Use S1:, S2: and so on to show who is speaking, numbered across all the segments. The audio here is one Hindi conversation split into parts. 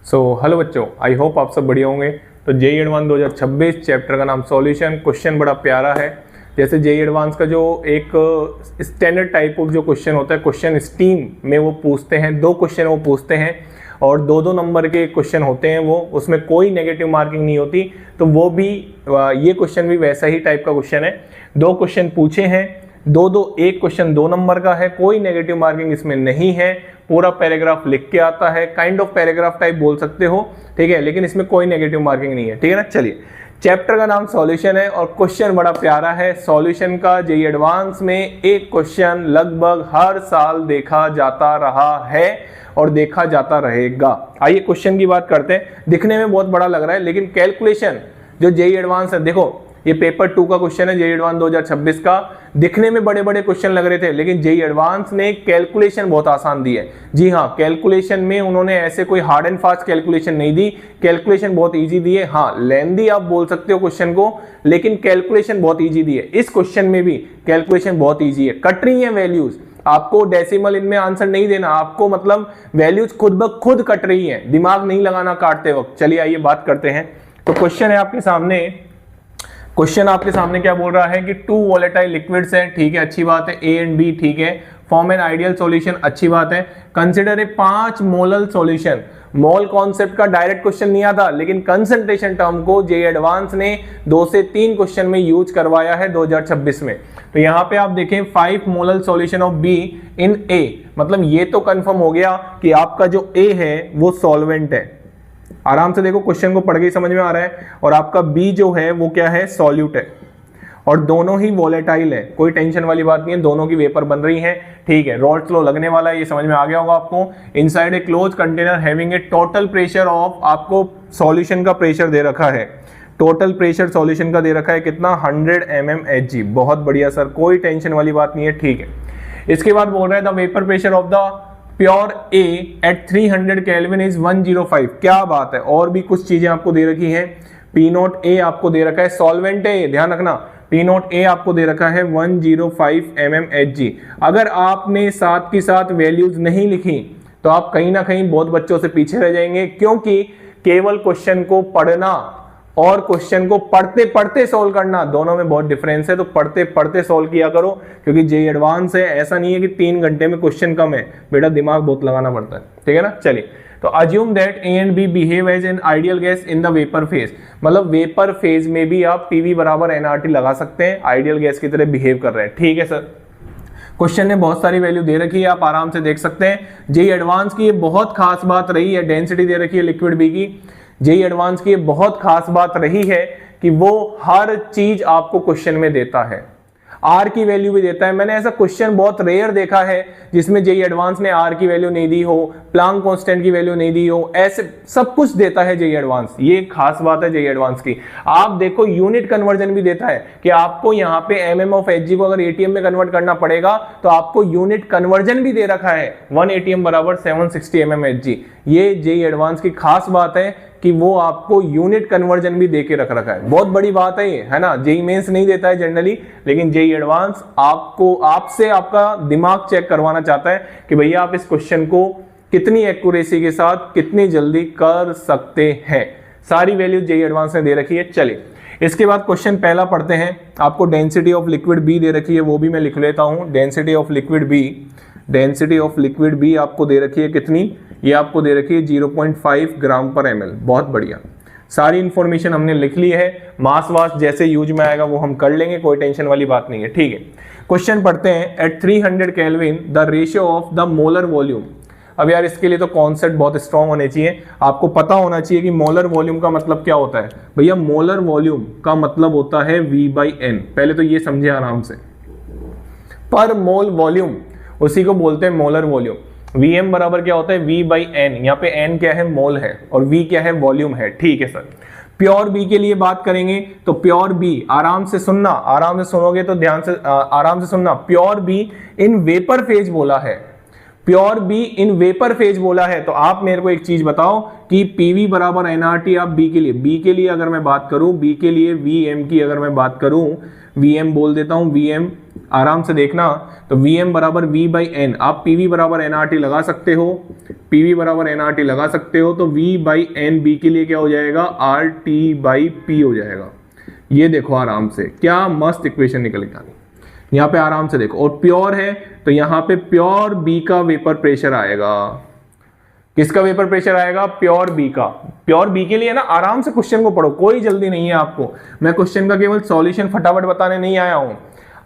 S1: हेलो बच्चों, आई होप आप सब बढ़िया होंगे। तो जेईई एडवांस 2026 चैप्टर का नाम सॉल्यूशन। क्वेश्चन बड़ा प्यारा है। जैसे जेईई एडवांस का जो एक स्टैंडर्ड टाइप ऑफ जो क्वेश्चन होता है, क्वेश्चन स्टीम में वो पूछते हैं, 2 क्वेश्चन वो पूछते हैं और 2-2 नंबर के क्वेश्चन होते हैं वो, उसमें कोई नेगेटिव मार्किंग नहीं होती। तो वो भी ये क्वेश्चन भी वैसा ही टाइप का क्वेश्चन है। 2 क्वेश्चन पूछे हैं, 2-2, एक क्वेश्चन 2 नंबर का है, कोई नेगेटिव मार्किंग इसमें नहीं है। पूरा पैराग्राफ लिख के आता है, काइंड ऑफ पैराग्राफ टाइप बोल सकते हो, ठीक है, लेकिन इसमें कोई नेगेटिव मार्किंग नहीं है, ठीक है ना। चलिए, चैप्टर का नाम सॉल्यूशन है और क्वेश्चन बड़ा प्यारा है। सॉल्यूशन का जेईई एडवांस में एक क्वेश्चन लगभग हर साल देखा जाता रहा है और देखा जाता रहेगा। आइए क्वेश्चन की बात करते हैं। दिखने में बहुत बड़ा लग रहा है, लेकिन कैलकुलेशन जो जेईई एडवांस है, देखो ये पेपर 2 का क्वेश्चन है जेईई एडवांस 2026 का। दिखने में बड़े बड़े क्वेश्चन लग रहे थे, लेकिन जेईई एडवांस ने कैलकुलेशन बहुत आसान दी है। जी हाँ, कैलकुलेशन में उन्होंने ऐसे कोई हार्ड एंड फास्ट कैलकुलेशन नहीं दी, कैलकुलेशन बहुत इजी दी है। हाँ, लेंदी आप बोल सकते हो क्वेश्चन को, लेकिन कैलकुलेशन बहुत इजी दी है। इस क्वेश्चन में भी कैलकुलेशन बहुत इजी है, कट रही है वैल्यूज। आपको डेसिमल इनमें आंसर नहीं देना, आपको मतलब वैल्यूज खुद ब खुद कट रही है, दिमाग नहीं लगाना काटते वक्त। चलिए आइए बात करते हैं। तो क्वेश्चन है आपके सामने, क्वेश्चन आपके सामने क्या बोल रहा है कि 2 वोलेटाइल लिक्विड्स हैं, ठीक है, अच्छी बात है। ए एंड बी, ठीक है। फॉर्म एन आइडियल सॉल्यूशन, अच्छी बात है। Consider a 5 molal solution. Mole concept का डायरेक्ट क्वेश्चन नहीं आता, लेकिन कंसंट्रेशन टर्म को जेईई एडवांस ने 2 से 3 क्वेश्चन में यूज करवाया है 2026 में। तो यहाँ पे आप देखें 5 molal solution of B in A, मतलब ये तो कंफर्म हो गया कि आपका जो ए है वो सॉल्वेंट है। आराम से देखो, क्वेश्चन को पढ़ के समझ में आ रहा है। और आपका बी जो है वो क्या है, सॉल्यूट है, और दोनों ही वोलेटाइल है। कोई टेंशन वाली बात नहीं है, दोनों की वेपर बन रही है, ठीक है। रॉड फ्लो लगने वाला है, ये समझ में आ गया होगा आपको। Inside a close container having a total pressure of, आपको सॉल्यूशन का प्रेशर दे रखा है, टोटल प्रेशर सॉल्यूशन का दे रखा है कितना, 100 mmHg। बहुत बढ़िया सर, कोई टेंशन वाली बात नहीं है, ठीक है। इसके बाद बोल रहा है the vapour pressure of the pure A at 300 kelvin is 105। क्या बात है, और भी कुछ चीजें आपको दे रखी हैं। पी नॉट ए आपको दे रखा है, सॉल्वेंट है, ध्यान रखना। पी नॉट ए आपको दे रखा है 105 mmHg। अगर आपने साथ की साथ वैल्यूज नहीं लिखी तो आप कहीं ना कहीं बहुत बच्चों से पीछे रह जाएंगे, क्योंकि केवल क्वेश्चन को पढ़ना और क्वेश्चन को पढ़ते पढ़ते सॉल्व करना, दोनों में बहुत डिफरेंस है। तो पढ़ते पढ़ते सॉल्व किया करो, क्योंकि जेईई एडवांस है। ऐसा नहीं है कि 3 घंटे में क्वेश्चन कम है, बेटा दिमाग बहुत लगाना पड़ता है, ठीक है ना। चलिए, तो assume that A and B behave as an ideal gas in the vapour phase, मतलब वेपर फेज में भी आप पीवी बराबर एनआरटी लगा सकते हैं, आइडियल गैस की तरह बिहेव कर रहे हैं, ठीक है सर। क्वेश्चन ने बहुत सारी वैल्यू दे रखी है, आप आराम से देख सकते हैं। जेईई एडवांस की ये बहुत खास बात रही है, डेंसिटी दे रखी है लिक्विड बी की। जेईई एडवांस की ये बहुत खास बात रही है कि वो हर चीज आपको क्वेश्चन में देता है, आर की वैल्यू भी देता है। मैंने ऐसा क्वेश्चन बहुत रेयर देखा है जिसमें जेईई एडवांस ने आर की वैल्यू नहीं दी हो, प्लांक कांस्टेंट की वैल्यू नहीं दी हो, ऐसे सब कुछ देता है जेईई एडवांस। ये खास बात है जेईई एडवांस की। आप देखो, यूनिट कन्वर्जन भी देता है कि आपको यहाँ पे mm ऑफ Hg को अगर एटीएम में कन्वर्ट करना पड़ेगा तो आपको यूनिट कन्वर्जन भी दे रखा है, 1 ATM बराबर 760 mmHg। ये जेईई एडवांस की खास बात है कि वो आपको यूनिट कन्वर्जन भी देके रख रखा है, बहुत बड़ी बात है ये, है ना। जेईई मेंस नहीं देता है जनरली, लेकिन जेईई एडवांस आपको, आपसे आपका दिमाग चेक करवाना चाहता है कि भैया आप इस क्वेश्चन को कितनी एक्यूरेसी के साथ कितनी जल्दी कर सकते हैं। सारी वैल्यू जेईई एडवांस ने दे रखी है। चलिए, इसके बाद क्वेश्चन पहला पढ़ते हैं। आपको डेंसिटी ऑफ लिक्विड बी दे रखी है, वो भी मैं लिख लेता हूं। Density of liquid B, density of liquid B आपको दे रखी है कितनी, ये आपको दे रखी है 0.5 ग्राम पर ml। बहुत बढ़िया, सारी इंफॉर्मेशन हमने लिख ली है। मास वास जैसे यूज में आएगा वो हम कर लेंगे, कोई टेंशन वाली बात नहीं है, ठीक है। क्वेश्चन पढ़ते हैं। At 300 kelvin the ratio of the molar volume. अब यार इसके लिए तो कॉन्सेप्ट बहुत स्ट्रॉन्ग होने चाहिए, आपको पता होना चाहिए कि मोलर वॉल्यूम का मतलब क्या होता है। भैया मोलर वॉल्यूम का मतलब होता है V/N। पहले तो ये समझे आराम से, पर मोल वॉल्यूम उसी को बोलते हैं मोलर वॉल्यूम। Vm बराबर क्या होता है, V/N। यहाँ पे N क्या है, मोल है, और V क्या है, वॉल्यूम है, ठीक है सर। प्योर बी के लिए बात करेंगे तो प्योर बी, आराम से सुनना, आराम से सुनोगे तो ध्यान से आराम से सुनना। Pure be in vapour phase बोला है, pure be in vapour phase बोला है, तो आप मेरे को एक चीज बताओ कि पीवी बराबर एनआरटी आप बी के लिए अगर मैं बात करूं, बी के लिए वीएम की अगर मैं बात करूं, वीएम बोल देता हूं, वीएम आराम से देखना, तो वीएम बराबर वी बाई एन, आप पीवी बराबर एनआरटी लगा सकते हो, पीवी बराबर एनआरटी लगा सकते हो, तो वी बाई एन बी के लिए क्या हो जाएगा, आर टी बाई पी हो जाएगा। ये देखो आराम से क्या मस्त इक्वेशन निकल के आ गई, यहाँ पे आराम से देखो। और प्योर है तो यहाँ पे प्योर बी का वेपर प्रेशर आएगा, किसका वेपर प्रेशर आएगा, प्योर बी का। प्योर बी के लिए ना आराम से क्वेश्चन को पढ़ो, कोई जल्दी नहीं है आपको, मैं क्वेश्चन का केवल सॉल्यूशन फटाफट बताने नहीं आया हूं।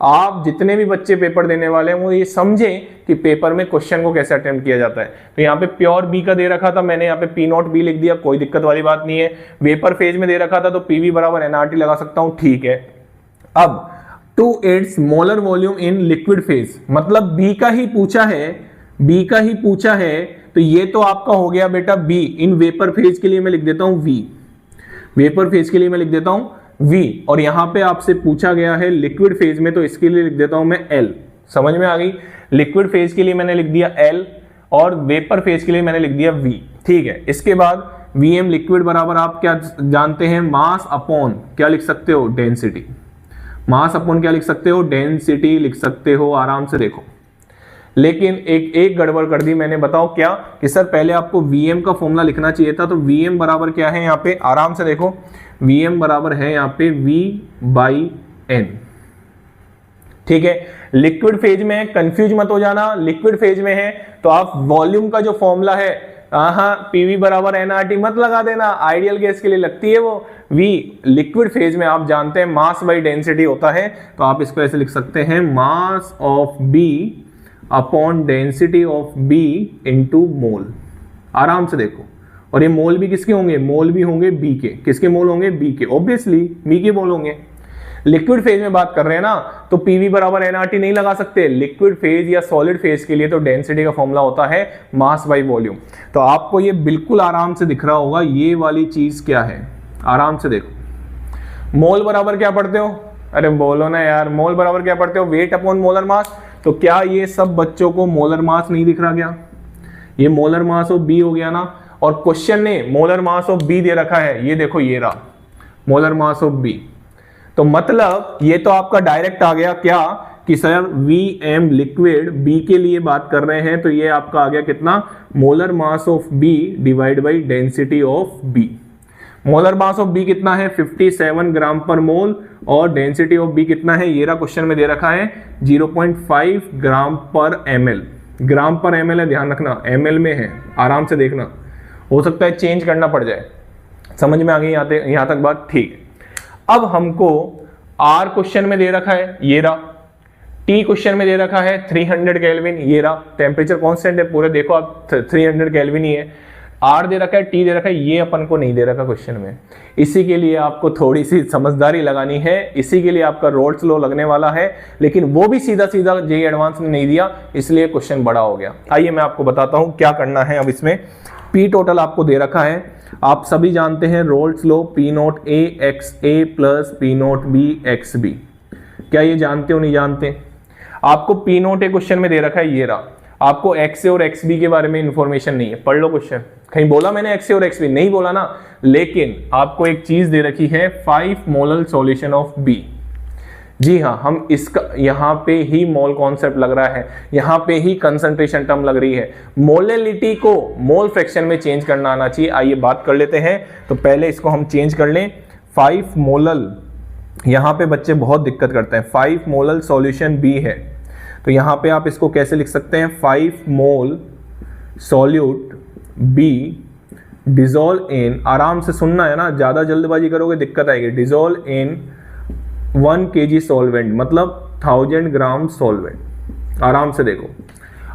S1: आप जितने भी बच्चे पेपर देने वाले हैं वो ये समझे कि पेपर में क्वेश्चन को कैसे अटेम्प्ट किया जाता है। तो यहाँ पे प्योर बी का दे रखा था, मैंने यहाँ पे पी नॉट बी लिख दिया, कोई दिक्कत वाली बात नहीं है। वेपर फेज में दे रखा था तो पीवी बराबर एनआरटी लगा सकता हूँ, ठीक है। अब to its molar volume in liquid phase, मतलब बी का ही पूछा है, बी का ही पूछा है, तो ये तो आपका हो गया बेटा बी। इन वेपर फेज के लिए मैं लिख देता हूं वी, वेपर फेज के लिए मैं लिख देता हूं वी, और यहां पे आपसे पूछा गया है लिक्विड फेज में, तो इसके लिए लिख देता हूं मैं एल। समझ में आ गई, लिक्विड फेज के लिए मैंने लिख दिया एल और वेपर फेज के लिए मैंने लिख दिया वी, ठीक है। इसके बाद वीएम लिक्विड बराबर आप क्या जानते हैं, मास अपॉन क्या लिख सकते हो, डेंसिटी। मास अपॉन क्या लिख सकते हो, डेंसिटी लिख सकते हो, आराम से देखो। लेकिन एक गड़बड़ कर दी मैंने, बताओ क्या, कि सर पहले आपको Vm का फॉर्मूला लिखना चाहिए था। तो Vm बराबर क्या है यहाँ पे, आराम से देखो, Vm बराबर है यहाँ पे V बाई N, ठीक है। लिक्विड फेज में कंफ्यूज मत हो जाना, लिक्विड फेज में है तो आप वॉल्यूम का जो फॉर्मूला है, हाँ पीवी बराबर एनआरटी मत लगा देना, आइडियल गैस के लिए लगती है वो V। लिक्विड फेज में आप जानते हैं मास बाई डेंसिटी होता है, तो आप इसको ऐसे लिख सकते हैं, mass of B upon density of B into मोल। आराम से देखो, और ये मोल भी किसके होंगे, मोल भी होंगे B के, किसके मोल होंगे, B के, ऑब्वियसली B के मोल होंगे। लिक्विड फेज में बात कर रहे हैं ना, तो पीवी बराबर एनआरटी नहीं लगा सकते। लिक्विड फेज या सॉलिड फेज के लिए तो डेंसिटी का फॉर्मूला होता है मास बाई वॉल्यूम। तो आपको ये बिल्कुल आराम से दिख रहा होगा ये वाली चीज क्या है, आराम से देखो। मोल बराबर क्या पढ़ते हो, अरे बोलो ना यार, मोल बराबर क्या पढ़ते हो, वेट अपॉन मोलर मास। तो क्या ये सब बच्चों को मोलर मास नहीं दिख रहा क्या, ये मोलर मास ऑफ बी हो गया ना। और क्वेश्चन ने मोलर मास ऑफ बी दे रखा है, ये देखो ये रहा मोलर मास ऑफ बी। तो मतलब ये तो आपका डायरेक्ट आ गया क्या, कि सर Vm लिक्विड B के लिए बात कर रहे हैं, तो ये आपका आ गया कितना, molar mass of B divide by density of B। Molar mass of B कितना है, 57 ग्राम पर मोल, और डेंसिटी ऑफ B कितना है, ये रहा क्वेश्चन में दे रखा है 0.5 ग्राम पर ml। ग्राम पर ml है, ध्यान रखना ml में है, आराम से देखना, हो सकता है चेंज करना पड़ जाए। समझ में आ गई यहां तक बात, ठीक है। अब हमको R क्वेश्चन में दे रखा है, ये रहा, T क्वेश्चन में दे रखा है 300 केल्विन, ये रहा, टेम्परेचर कांस्टेंट है पूरे, देखो आप 300 केल्विन ही है। R दे रखा है, T दे रखा है, ये अपन को नहीं दे रखा क्वेश्चन में। इसी के लिए आपको थोड़ी सी समझदारी लगानी है, इसी के लिए आपका रोल्स लॉ लगने वाला है, लेकिन वो भी सीधा सीधा जेईई एडवांस ने नहीं दिया, इसलिए क्वेश्चन बड़ा हो गया। आइए मैं आपको बताता हूं क्या करना है। अब इसमें P टोटल आपको दे रखा है, आप सभी जानते हैं roles law, P note A x A plus P note B x B। क्या ये जानते हो नहीं जानते? आपको P नोट A क्वेश्चन में दे रखा है, ये रहा, आपको एक्स ए और एक्स बी के बारे में इंफॉर्मेशन नहीं है, पढ़ लो क्वेश्चन। कहीं बोला मैंने एक्स ए और एक्स बी, नहीं बोला ना, लेकिन आपको एक चीज दे रखी है 5 मोलर सॉल्यूशन ऑफ बी। जी हाँ, हम इसका यहाँ पे ही मोल कॉन्सेप्ट लग रहा है, यहाँ पे ही कंसंट्रेशन टर्म लग रही है। मोलेलिटी को मोल फ्रैक्शन में चेंज करना आना चाहिए। आइए बात कर लेते हैं, तो पहले इसको हम चेंज कर लें। 5 मोलल, यहाँ पे बच्चे बहुत दिक्कत करते हैं, 5 मोलल सॉल्यूशन बी है, तो यहाँ पे आप इसको कैसे लिख सकते हैं, 5 मोल सॉल्यूट बी डिजोल्व इन, आराम से सुनना है ना, ज्यादा जल्दबाजी करोगे दिक्कत आएगी, डिजोल्व इन 1 kg सॉल्वेंट, मतलब 1000 ग्राम सॉल्वेंट। आराम से देखो,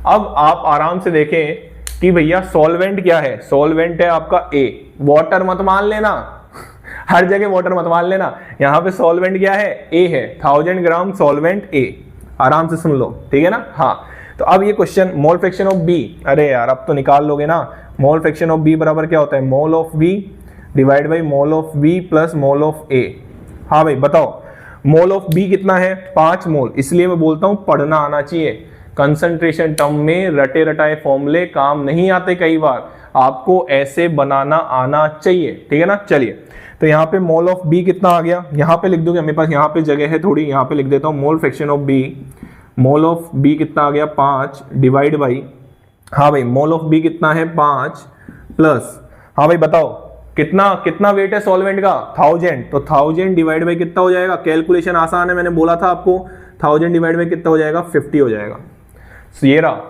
S1: अब आप आराम से देखें कि भैया सॉल्वेंट क्या है, सॉल्वेंट है आपका ए, वाटर मत मान लेना हर जगह वाटर मत मान लेना, यहाँ पे सॉल्वेंट क्या है, ए है, 1000 ग्राम सॉल्वेंट ए। आराम से सुन लो, ठीक है ना। हाँ, तो अब ये question mole fraction of B, अरे यार अब तो निकाल लोगे ना, मोल फ्रैक्शन ऑफ बी बराबर क्या होता है, mole of B divide by mole of B plus mole of A. हाँ भाई बताओ, मोल ऑफ बी कितना है, 5 मोल, इसलिए मैं बोलता हूं पढ़ना आना चाहिए। कंसंट्रेशन टर्म में रटे रटाए फॉर्मूले काम नहीं आते, कई बार आपको ऐसे बनाना आना चाहिए, ठीक है ना। चलिए, तो यहाँ पे मोल ऑफ बी कितना आ गया, यहाँ पे लिख दोगे, मेरे पास यहाँ पे जगह है थोड़ी, यहाँ पे लिख देता हूँ mole fraction of B. Mole of B कितना आ गया 5 डिवाइड बाई, हाँ भाई मोल ऑफ बी कितना है 5 प्लस, हाँ भाई बताओ कितना कितना वेट है सॉल्वेंट का 1000, तो 1000 डिवाइड बाई कितना हो जाएगा, कैलकुलेशन आसान है, मैंने बोला था आपको 1000 डिवाइड बाई कितना हो जाएगा 50 हो जाएगा। ये रहा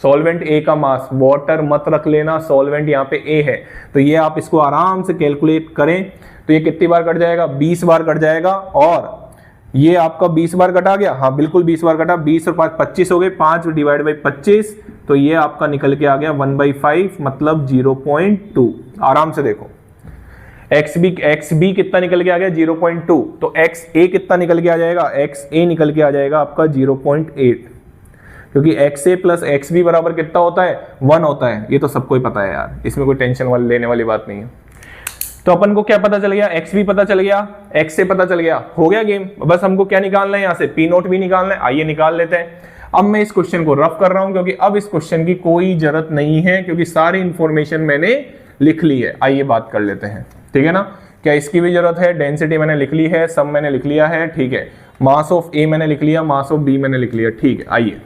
S1: सॉल्वेंट ए का मास, वाटर मत रख लेना, सॉल्वेंट यहाँ पे ए है, तो ये आप इसको आराम से कैलकुलेट करें, तो ये कितनी बार कट जाएगा 20 बार कट जाएगा, और ये आपका 20 बार कटा गया, हाँ बिल्कुल 20 बार कटा, 20 और 5 25 हो गए, 5 डिवाइड बाई 25, तो ये आपका निकल के आ गया 1/5 मतलब 0.2। आराम से देखो एक्स बी कितना निकल के आ गया 0.2, तो एक्स ए कितना निकल के आ जाएगा, एक्स ए निकल के आ जाएगा आपका 0.8, क्योंकि एक्स ए प्लस एक्स बी बराबर कितना होता है 1 होता है, ये तो सबको ही पता है यार, इसमें कोई टेंशन वाली लेने वाली बात नहीं है। तो अपन को क्या पता चल गया, एक्स भी पता चल गया, एक्स ए पता चल गया, हो गया गेम। बस हमको क्या निकालना है यहाँ से, पी नोट भी निकालना है, आइए निकाल लेते हैं। अब मैं इस क्वेश्चन को रफ कर रहा हूं क्योंकि अब इस क्वेश्चन की कोई जरूरत नहीं है, क्योंकि सारी इंफॉर्मेशन मैंने लिख ली है। आइए बात कर लेते हैं, ठीक है ना। क्या इसकी भी जरूरत है, डेंसिटी मैंने लिख ली है, सब मैंने लिख लिया है, ठीक है, मास ऑफ ए मैंने लिख लिया, मास ऑफ बी मैंने लिख लिया, ठीक है। आइए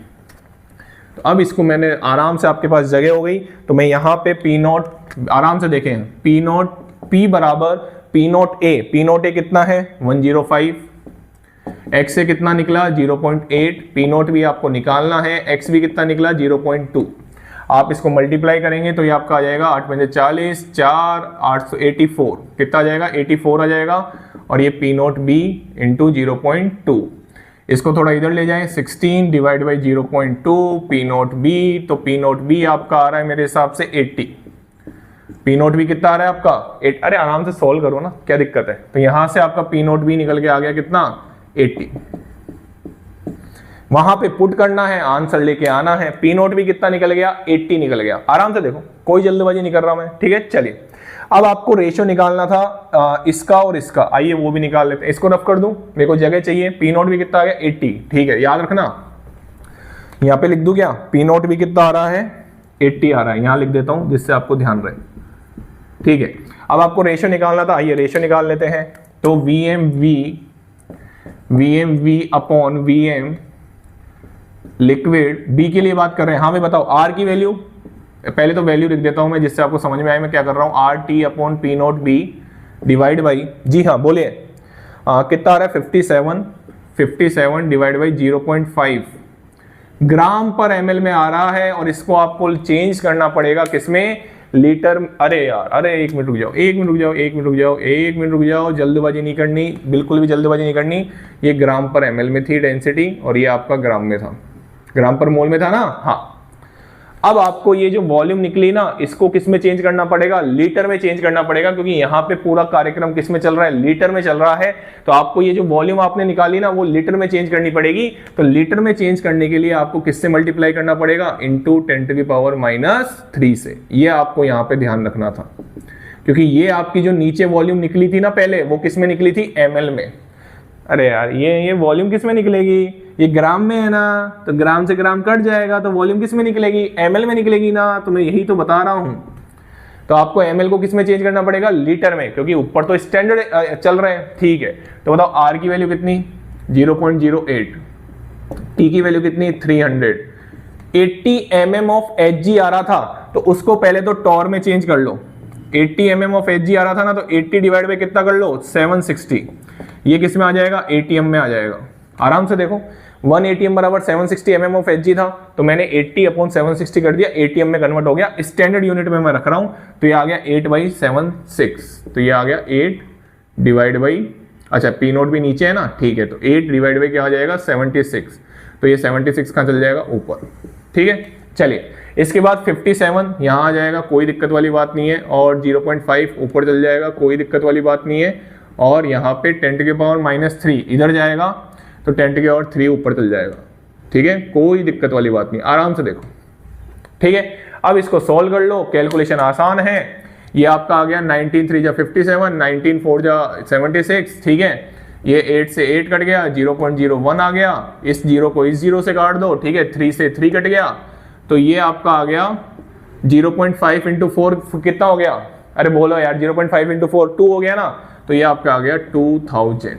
S1: तो अब इसको मैंने आराम से, आपके पास जगह हो गई, तो मैं यहाँ पे पी नोट आराम से देखें, पी नोट पी बराबर पी नोट ए कितना है 105, एक्स ए कितना निकला 0.8, पी नोट भी आपको निकालना है, एक्स भी कितना निकला 0.2, आप इसको मल्टीप्लाई करेंगे तो ये आपका आ जाएगा 8 × 40 4 884, कितना आ जाएगा 84 आ जाएगा, और ये पी नोट बी इंटू 0.2, इसको थोड़ा इधर ले जाएं, 16 divide by 0.2 P note B, तो पी नोट बी आपका आ रहा है मेरे हिसाब से 80, पी नोट बी कितना आ रहा है आपका 8, अरे आराम से सोल्व करो ना, क्या दिक्कत है। तो यहां से आपका पी नोट बी निकल के आ गया कितना 80, वहां पे पुट करना है, आंसर लेके आना है। पी नोट बी कितना निकल गया 80 निकल गया, आराम से देखो, कोई जल्दबाजी नहीं कर रहा मैं, ठीक है। चलिए अब आपको रेशियो निकालना था इसका और इसका, आइए वो भी निकाल लेते हैं। इसको रफ कर दूं, मेरे को जगह चाहिए, पी नोट भी कितना आ गया 80, ठीक है, याद रखना, यहाँ पे लिख दूं क्या, पी नोट भी कितना आ रहा है 80 आ रहा है, यहां लिख देता हूं जिससे आपको ध्यान रहे, ठीक है। अब आपको रेशियो निकालना था, आइए रेशियो निकाल लेते हैं। तो V upon V M liquid B के लिए बात कर रहे हैं, हाँ भाई बताओ आर की वैल्यू, पहले तो वैल्यू लिख देता हूं मैं जिससे आपको समझ में आए मैं क्या कर रहा हूं, R T upon P note B divide by, जी हाँ बोलिए कितना आ रहा है 57 डिवाइड बाई 0.5 ग्राम पर एमएल में आ रहा है, और इसको आपको चेंज करना पड़ेगा किसमें, लीटर। अरे यार, अरे एक मिनट रुक जाओ, जल्दबाजी नहीं करनी, बिल्कुल भी जल्दबाजी नहीं करनी। ये ग्राम पर एमएल में थी डेंसिटी, और ये आपका ग्राम में था, ग्राम पर मोल में था ना, हाँ। अब आपको ये जो वॉल्यूम निकली ना, इसको किस में चेंज करना पड़ेगा, लीटर में चेंज करना पड़ेगा, क्योंकि यहाँ पे पूरा कार्यक्रम किस में चल रहा है, लीटर में चल रहा है। तो आपको ये जो वॉल्यूम आपने निकाली ना, वो लीटर में चेंज करनी पड़ेगी। तो लीटर में चेंज करने के लिए आपको किससे मल्टीप्लाई करना पड़ेगा, इंटू 10⁻³ से। ये आपको यहाँ पे ध्यान रखना था, क्योंकि ये आपकी जो नीचे वॉल्यूम निकली थी ना पहले, वो किस में निकली थी, ml में। अरे यार, ये वॉल्यूम किस में निकलेगी, ये ग्राम में है ना, तो ग्राम से ग्राम कट जाएगा, तो वॉल्यूम किस में निकलेगी, ml में निकलेगी ना, तो मैं यही तो बता रहा हूं। तो आपको ml को किस में चेंज करना पड़ेगा, लीटर में, क्योंकि ऊपर तो स्टैंडर्ड चल रहे हैं, ठीक है। तो बताओ r की वैल्यू कितनी 0.08, t की वैल्यू कितनी 300, 80 mm ऑफ Hg आ रहा था, तो उसको पहले तो टॉर में चेंज कर लो। 80 mm ऑफ Hg आ रहा था ना, तो 80 डिवाइड बाई कितना कर लो 760, ये किस में आ जाएगा ATM में आ जाएगा। आराम से देखो 1 ATM बराबर 760 mm ऑफ Hg था, तो मैंने 80/760 कर दिया, ATM में कन्वर्ट हो गया, स्टैंडर्ड यूनिट में मैं रख रहा हूं, तो ये आ गया 8/76, तो ये आ गया 8 डिवाइड बाई, अच्छा पी नोट भी नीचे है ना, ठीक है, तो 8 डिवाइड बाई क्या आ जाएगा 76, तो ये 76 कहाँ चल जाएगा ऊपर, ठीक है। चलिए इसके बाद 57 यहाँ आ जाएगा, कोई दिक्कत वाली बात नहीं है, और 0.5 ऊपर चल जाएगा, कोई दिक्कत वाली बात नहीं है, और यहाँ पे 10⁻³ इधर जाएगा, तो 10⁻³ ऊपर चल जाएगा, ठीक है, कोई दिक्कत वाली बात नहीं, आराम से देखो, ठीक है। अब इसको सॉल्व कर लो, कैलकुलेशन आसान है। ये आपका आ गया 19 3 जा 57, 19 4 जा 76, ठीक है। ये 8 से 8 कट गया, 0.01 आ गया, इस 0 को इस 0 से काट दो, ठीक है, 3 से 3 कट गया, तो ये आपका आ गया 0.5 इंटू 4 कितना हो गया, अरे बोलो यार, 0.5 इंटू 4 2 हो गया ना, तो ये आपका आ गया 2000।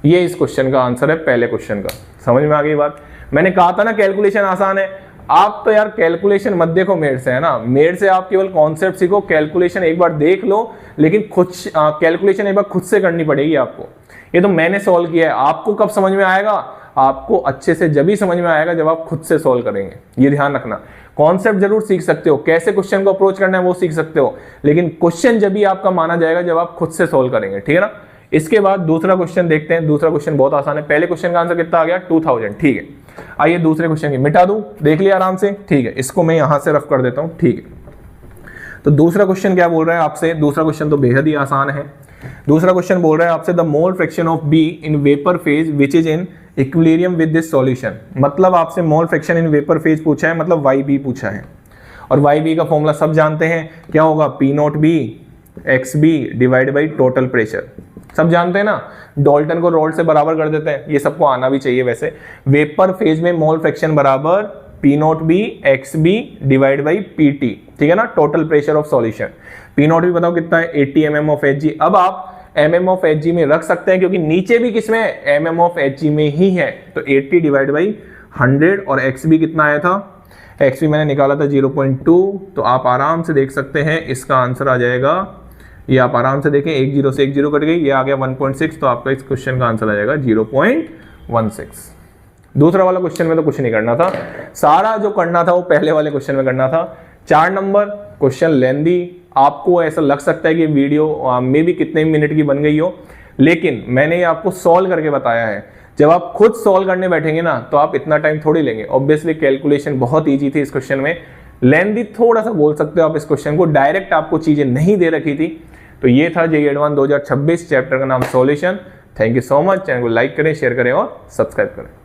S1: ये इस क्वेश्चन का आंसर है, पहले क्वेश्चन का। समझ में आ गई बात? मैंने कहा था ना कैलकुलेशन आसान है। आप तो यार कैलकुलेशन मत देखो मेरे से, है ना, मेरे से आप केवल कॉन्सेप्ट सीखो, कैलकुलेशन एक बार देख लो, लेकिन खुद कैलकुलेशन एक बार खुद से करनी पड़ेगी आपको। ये तो मैंने सॉल्व किया है, आपको कब समझ में आएगा? आपको अच्छे से जब ही समझ में आएगा जब आप खुद से सॉल्व करेंगे, ये ध्यान रखना। कॉन्सेप्ट जरूर सीख सकते हो, कैसे क्वेश्चन को अप्रोच करना है वो सीख सकते हो, लेकिन क्वेश्चन जब भी आपका माना जाएगा जब आप खुद से सॉल्व करेंगे, ठीक है ना। इसके बाद दूसरा क्वेश्चन देखते हैं। दूसरा क्वेश्चन बहुत आसान है, पहले क्वेश्चन का आंसर कितना आ गया 2000, ठीक है। आइए दूसरे क्वेश्चन की मिटा दूं, देख लिया आराम से, ठीक है, इसको मैं यहां से रफ कर देता हूं, ठीक है। तो दूसरा क्वेश्चन क्या बोल रहा है आपसे? दूसरा क्वेश्चन तो बेहद ही आसान है। दूसरा क्वेश्चन बोल रहा है आपसे the mole fraction of B in vapour phase which is in equilibrium with this solution. मतलब आपसे mole fraction in vapour phase पूछा है, मतलब वाई बी पूछा है, और वाई बी का फॉर्मूला सब जानते हैं, क्या होगा, P naught B X B divide by total pressure, सब जानते हैं ना। डाल्टन को रोल्ट से बराबर कर देते हैं, ये सबको आना भी चाहिए वैसे। वेपर फेज में मोल फ्रैक्शन बराबर P naught B X B divide by P T, ठीक है ना, total pressure of solution. P naught भी बताओ कितना है, 80 mm ऑफ एच जी। अब आप mm ऑफ एच जी में रख सकते हैं क्योंकि नीचे भी किसमें है, mm ऑफ एच जी में ही है, तो 80 डिवाइड बाई 100, और एक्स बी कितना आया था, एक्स बी मैंने निकाला था 0.2, तो आप आराम से देख सकते हैं इसका आंसर आ जाएगा, ये आप आराम से देखें, 1 0 से 1 0 कट गई, ये आ गया 1.6, तो आपका इस क्वेश्चन का आंसर आ जाएगा 0.16। दूसरा वाला क्वेश्चन में तो कुछ नहीं करना था, सारा जो करना था वो पहले वाले क्वेश्चन में करना था। 4 नंबर क्वेश्चन लेंदी, आपको ऐसा लग सकता है कि वीडियो में भी कितने मिनट की बन गई हो, लेकिन मैंने ये आपको सॉल्व करके बताया है। जब आप खुद सॉल्व करने बैठेंगे ना तो आप इतना टाइम थोड़ी लेंगे। ऑब्वियसली कैलकुलेशन बहुत ईजी थी इस क्वेश्चन में, लेंदी थोड़ा सा बोल सकते हो आप इस क्वेश्चन को, डायरेक्ट आपको चीजें नहीं दे रखी थी। तो ये था जेईई एडवांस 2026 चैप्टर का नाम solution. Thank you so much. Channel को लाइक करें, शेयर करें और सब्सक्राइब करें।